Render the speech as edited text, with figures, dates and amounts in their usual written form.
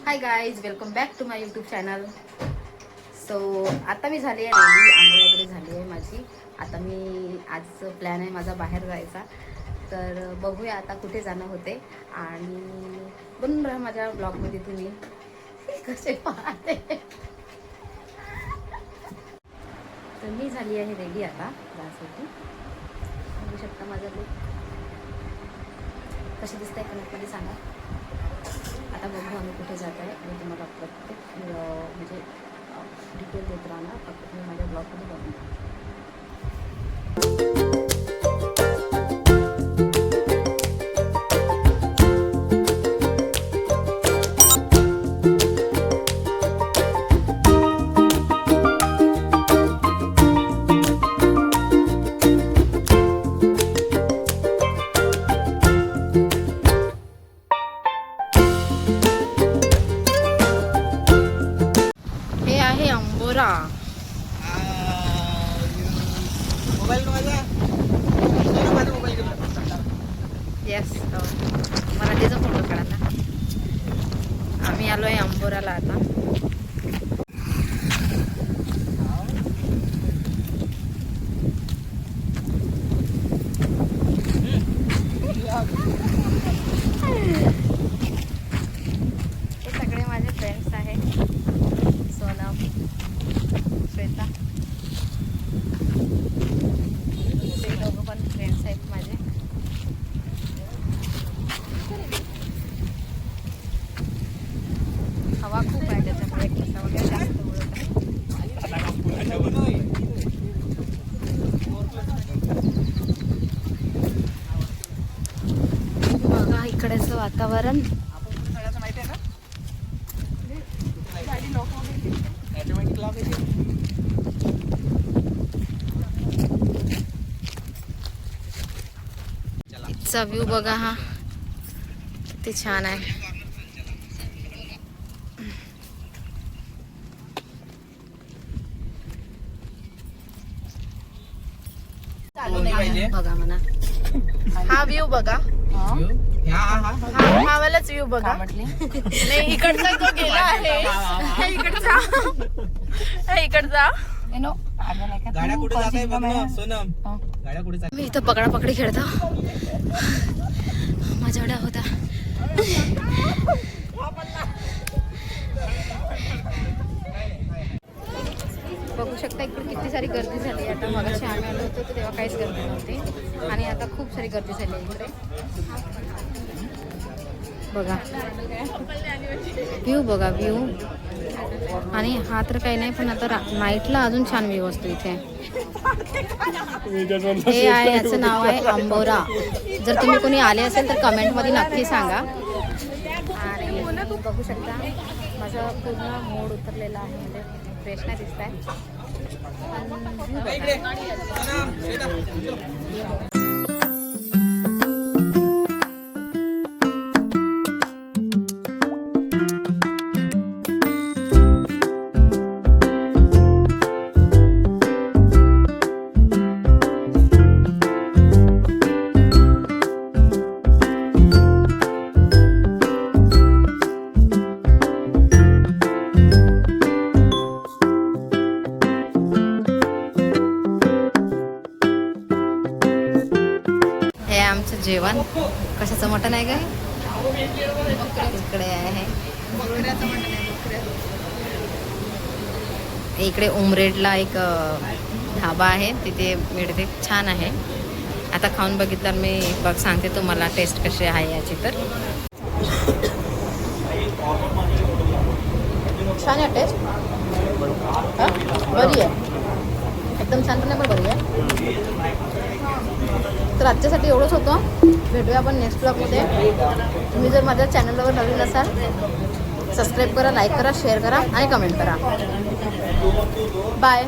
High guys, welcome back to my YouTube channel. So आता मी झाली आहे रेडी, आंघोळ वगैरे झाली आहे माझी. आता मी आज प्लॅन आहे माझा बाहेर जायचा, तर बघूया आता कुठे जाणं होते. आणि बनून राहा माझ्या ब्लॉगमध्ये तुम्ही कसे पाहते. तर मी झाली आहे रेडी आता जायसाठी. बघू शकता माझा लुक कसे दिसतंय कमेंटमध्ये सांगा. आता बघू आम्ही कुठे जात आहे आणि तुम्हाला प्रत्येक म्हणजे डिटेल देत राहणार. फक्त तुम्ही माझ्या ब्लॉगमध्ये बघून. हे आहे अंबोरा. येस, मला त्याचा फोटो काढा ना. आम्ही आलो आहे अंबोराला आता. हे सगळे माझे फ्रेंड्स आहेत. सोनम, श्वेता, ते दोघं पण फ्रेंड्स आहेत माझे. हवा खूप आहे त्याच्यामुळे केस वगैरे जास्त उडत आहे. बघा इकडेचं वातावरण. इथचा व्ह्यू बघा, हा किती छान आहे. बघा म्हणा हा व्ह्यू बघा, हा वालाच व्ह्यू बघा. नाही, इकडचा तो गेला आहे. इकडचा गाड्या कुठे जात आहे बघ ना सोनम. गाड्या कुठे मी इथं पकडापकडी खेळतो. माझ्या एवढा होता. बघू शकता इकडे किती सारी गर्दी झाली. आता मगाशी आम्ही आलो होतो तर तेव्हा काहीच गर्दी नव्हती आणि आता खूप सारी गर्दी झाली आहे इकडे. बघा व्ह्यू, बघा व्ह्यू. आणि हा तर काही नाही, पण आता नाईटला अजून छान व्ह्यू असतो इथे. हे आहे, याचं नाव आहे अंबोरा. जर तुम्ही कोणी आले असेल तर कमेंटमध्ये नक्की सांगा. आणि बघू शकता माझा पूर्ण मूड उतरलेला आहे, म्हणजे फ्रेश नाही दिसत आहे. आमचं जेवण कशाचं मटण आहे काय इकडे आहे. इकडे उमरेडला एक ढाबा आहे, तिथे मिळते, छान आहे. आता खाऊन बघितलं मी, बघ सांगते तुम्हाला टेस्ट कशी आहे याची. तर छान आहे टेस्ट, बरी आहे एकदम छान, पण बरी आहे. तर आजच्यासाठी एवढंच होतं. भेटूया आपण नेक्स्ट ब्लॉगमध्ये. तुम्ही जर माझ्या चॅनलवर नवीन असाल, सबस्क्राईब करा, लाईक करा, शेअर करा आणि कमेंट करा. बाय.